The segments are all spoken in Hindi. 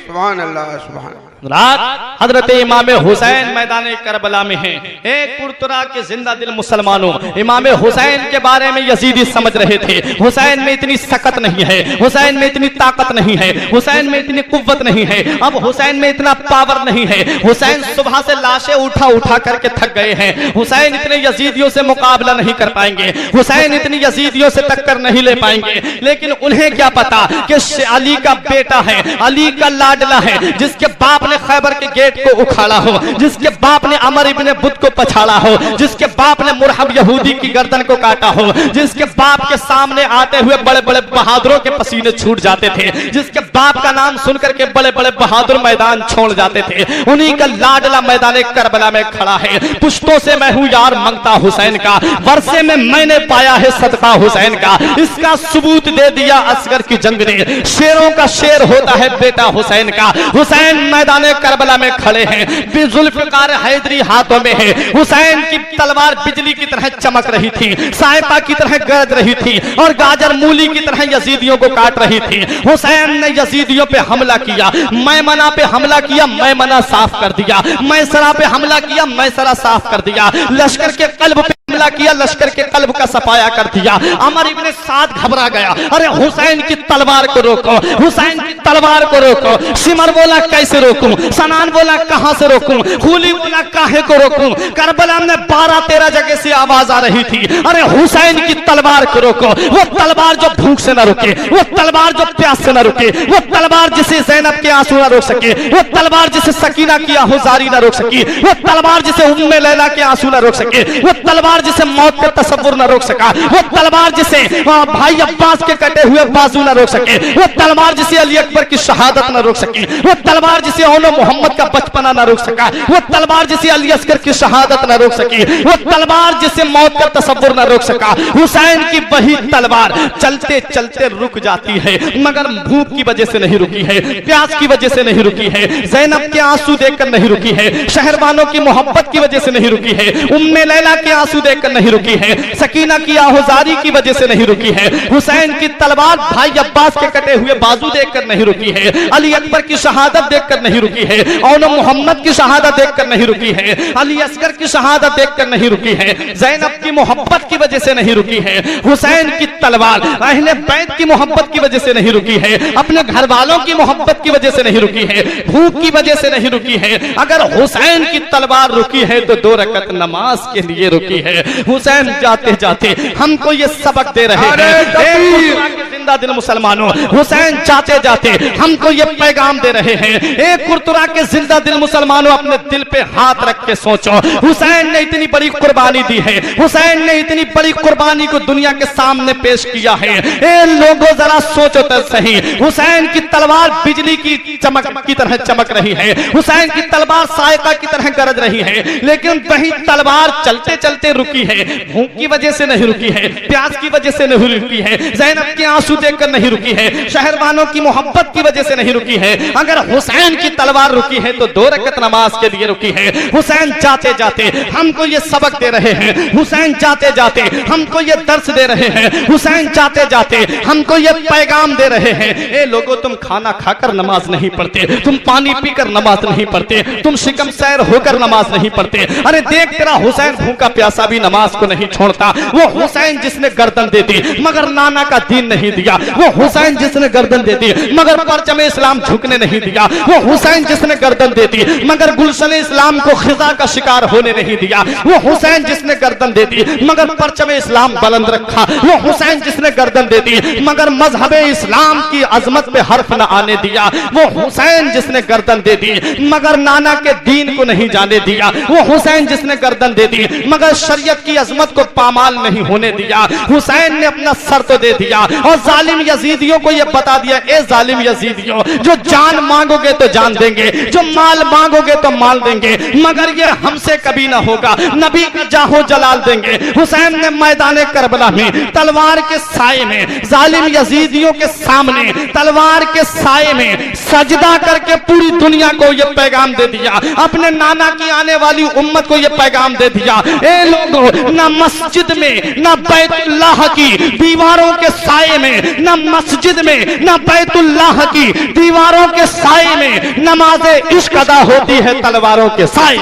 सुभान अल्लाह सुभान। रात हजरत इमाम हुसैन मैदान करबला में हैं। एक कुरतुरा के जिंदा दिल मुसलमानों इमाम हुसैन के बारे में यजीदी समझ रहे थे, हुसैन में इतनी सकत नहीं है, हुसैन में इतनी ताकत नहीं है, हुसैन में इतनी कुव्वत नहीं है, अब हुसैन में इतना पावर नहीं है। हुसैन सुबह से लाशें उठा उठा करके थक गए हैं, हुसैन इतने यजीदियों से मुकाबला नहीं कर पाएंगे, हुसैन इतनी यजीदियों से टक्कर नहीं ले पाएंगे। लेकिन उन्हें क्या पता कि अली का बेटा है, अली का लाडला है, जिसके बाप खैबर के गेट को उखाड़ा हो, जिसके बाप ने अमर इब्ने बुद्ध को पछाड़ा हो, जिसके बाप ने मुरहब यहूदी की गर्दन को काटा हो, जिसके बाप के सामने आते हुए बड़े बड़े बहादुरों के पसीने छूट जाते थे, जिसके बाप का नाम सुनकर के बड़े बड़े बहादुर मैदान छोड़ जाते थे, उन्हीं का लाडला मैदान करबला में खड़ा है। पुश्तों से मैं हूं यार मंगता हुसैन का, वर्षे में मैंने पाया है सदका हुसैन का, इसका सबूत दे दिया असगर की जंग ने, शेरों का शेर होता है बेटा हुसैन का। हुसैन मैदान करबला में खड़े हैं, जुल्फ़िकार हैदरी हाथों में है, हुसैन की तलवार बिजली की तरह चमक रही थी, साइपा की तरह गरज रही थी और गाजर मूली की तरह यजीदियों को काट रही थी। हुसैन ने यजीदियों पे हमला किया, मैमना पे हमला किया, मैमना साफ कर दिया, मैसरा पे हमला किया, मैसरा साफ कर दिया, लश्कर के कल्ब पे हमला किया, लश्कर के कल्ब का सफाया कर दिया। अमर इब्ने साद घबरा गया, अरे हुसैन की तलवार को रोको, हुसैन की तलवार को रोको। सिमर बोला कैसे रोकूं, सनान बोला कहां से रोकूं, खूली बोला काहे को रोकूं। करबला में 12-13 जगह से आवाज आ रही थी, अरे हुसैन की तलवार को रोको। वो तलवार जो भूख से न रुके, वो तलवार जो प्यास से न रुके, वो तलवार जिसे ज़ैनब के आंसू न रोक सके, वो तलवार जिसे सकीना की आहुजारी न रोक सकी, वो तलवार जिसे उम्मे लैला के आंसू न रोक सके, वो तलवार जिसे मौत का तसव्वुर न रोक सका, वो तलवार जिसे भाई अब्बास के कटे हुए बाजू न रोक सके, वो तलवार जिसे अली अकबर की शहादत न रोक सके, वो तलवार जिसे औनो मोहम्मद का बचपना न रोक सका, वो तलवार जिसे अली अस्कर की शहादत न रोक सकी, वो तलवार जिसे मौत का तसव्वुर न रोक सका। हुसैन की वही तलवार चलते चलते रुक जाती है, मगर भूख की वजह से नहीं रुकी है, प्यास की वजह से नहीं रुकी है, ज़ैनब के आंसू देखकर नहीं रुकी है, शहरबानों की मोहब्बत की वजह से नहीं रुकी है, उम्मे लैला के आंसू देखकर नहीं रुकी है, सकीना की आहुजारी की वजह से नहीं रुकी है। हुसैन की तलवार भाई अब्बास के कटे हुए बाजू देखकर नहीं रुकी है, अली अकबर की शहादत देखकर नहीं रुकी है, और मोहम्मद की शहादत देखकर नहीं रुकी है, अली असगर की शहादत देखकर नहीं रुकी है, ज़ैनब की मोहब्बत की वजह से नहीं रुकी है। हुसैन की तलवार अहले बैत की मोहब्बत की वजह से नहीं रुकी है, अपने घर वालों की मोहब्बत की वजह से नहीं रुकी है, भूख की वजह से नहीं रुकी है। अगर हुसैन की तलवार रुकी है तो 2 रकअत नमाज के लिए रुकी है। हुसैन जाते जाते हमको ये सबक दे रहे हैं, जिंदा दिल मुसलमानों, हुसैन जाते जाते हमको ये पैगाम दे रहे हैं। एक कुरतुरा के जिंदा दिल मुसलमानों, अपने दिल पे हाथ रख के सोचो, हुसैन ने इतनी बड़ी कुर्बानी दी है, हुसैन ने इतनी बड़ी कुर्बानी को दुनिया के सामने पेश किया है। ए लोगों जरा सोचो तो सही, हुसैन की तलवार बिजली की चमक की तरह चमक रही है, हुसैन की तलवार सायका की तरह गरज रही है, लेकिन वही तलवार चलते चलते रुकी है, भूख की वजह से नहीं रुकी है, प्यास की वजह से नहीं रुकी है, ज़ैनब के आंसू देखकर नहीं रुकी है, शहरबानों की मोहब्बत की वजह से नहीं रुकी है। अगर हुसैन की तलवार रुकी है तो 2 रकअत नमाज के लिए रुकी है। हुसैन जाते जाते हमको ये सबक दे रहे हैं, हुसैन जाते जाते हमको ये दर्स दे रहे हैं, हुसैन जाते जाते हमको ये पैगाम दे रहे हैं। ए लोगों, तुम खाना खाकर नमाज नहीं पढ़ते, तुम पानी पीकर नमाज नहीं पढ़ते, तुम शिकम सैर होकर नमाज नहीं पढ़ते। अरे देख, तेरा हुसैन भूखा प्यासा भी नमाज को नहीं छोड़ता। वो हुसैन जिसने गर्दन दे दी मगर नाना का दीन नहीं दिया, वो हुसैन जिसने गर्दन दे दी मगर परचम इस्लाम झुकने नहीं दिया, वो हुसैन जिसने गर्दन दे दी मगर गुलशन इस्लाम को खिजा का शिकार होने नहीं दिया, वो हुसैन जिसने गर्दन दे दी मगर परचम इस्लाम बुलंद रखा, वो हुसैन जिसने गर्दन दे दी मगर मजहब इस्लाम की अजमत पे हर्फ न आने दिया, वो हुसैन जिसने गर्दन दे दी मगर नाना के दीन को नहीं जाने दिया, वो हुसैन जिसने गर्दन दे दी मगर शरीयत की अजमत को पामाल नहीं होने दिया। हुसैन ने अपना सर तो दे दिया और जालिम यजीदियों को यह बता दिया, ए जालिम यजीदियों, जो जान मांगोगे तो जान देंगे, जो माल मांगोगे तो माल देंगे, मगर ये हमसे कभी ना होगा, नबी का जाहो जलाल देंगे। हुसैन ने मैदान करबला में तलवार के साए में जालिम यजीदियों के सामने तलवार के साए में सजदा करके पूरी दुनिया को यह पैगाम दे दिया, अपने नाना की आने वाली उम्मत को यह पैगाम दे दिया, ए लोगों, ना मस्जिद में ना बैतुल्लाह की दीवारों के साए में में, न मस्जिद में, न बैतुल्लाह की दीवारों के साए में नमाज़े इश्क अदा होती है तलवारों के साए।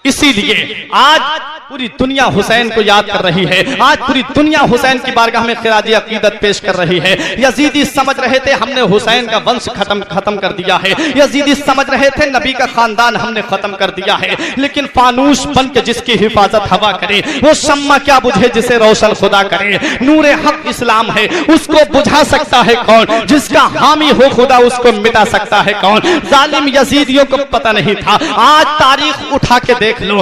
इसीलिए आज पूरी दुनिया हुसैन को याद कर रही है, आज पूरी दुनिया हुसैन की बारगाह में खिराजी अकीदत पेश कर रही है। यजीदी समझ रहे थे हमने हुसैन का वंश खत्म कर दिया है, यजीदी समझ रहे थे नबी का खानदान हमने खत्म कर दिया है, लेकिन फानूस बन के जिसकी हिफाजत हवा करे वो शम्मा क्या बुझे जिसे रोशन खुदा करे। नूरे हक इस्लाम है, उसको बुझा सकता है कौन, जिसका हामी हो खुदा उसको मिटा सकता है कौन। जालिम यजीदियों को पता नहीं था, आज तारीख उठा के देख लो,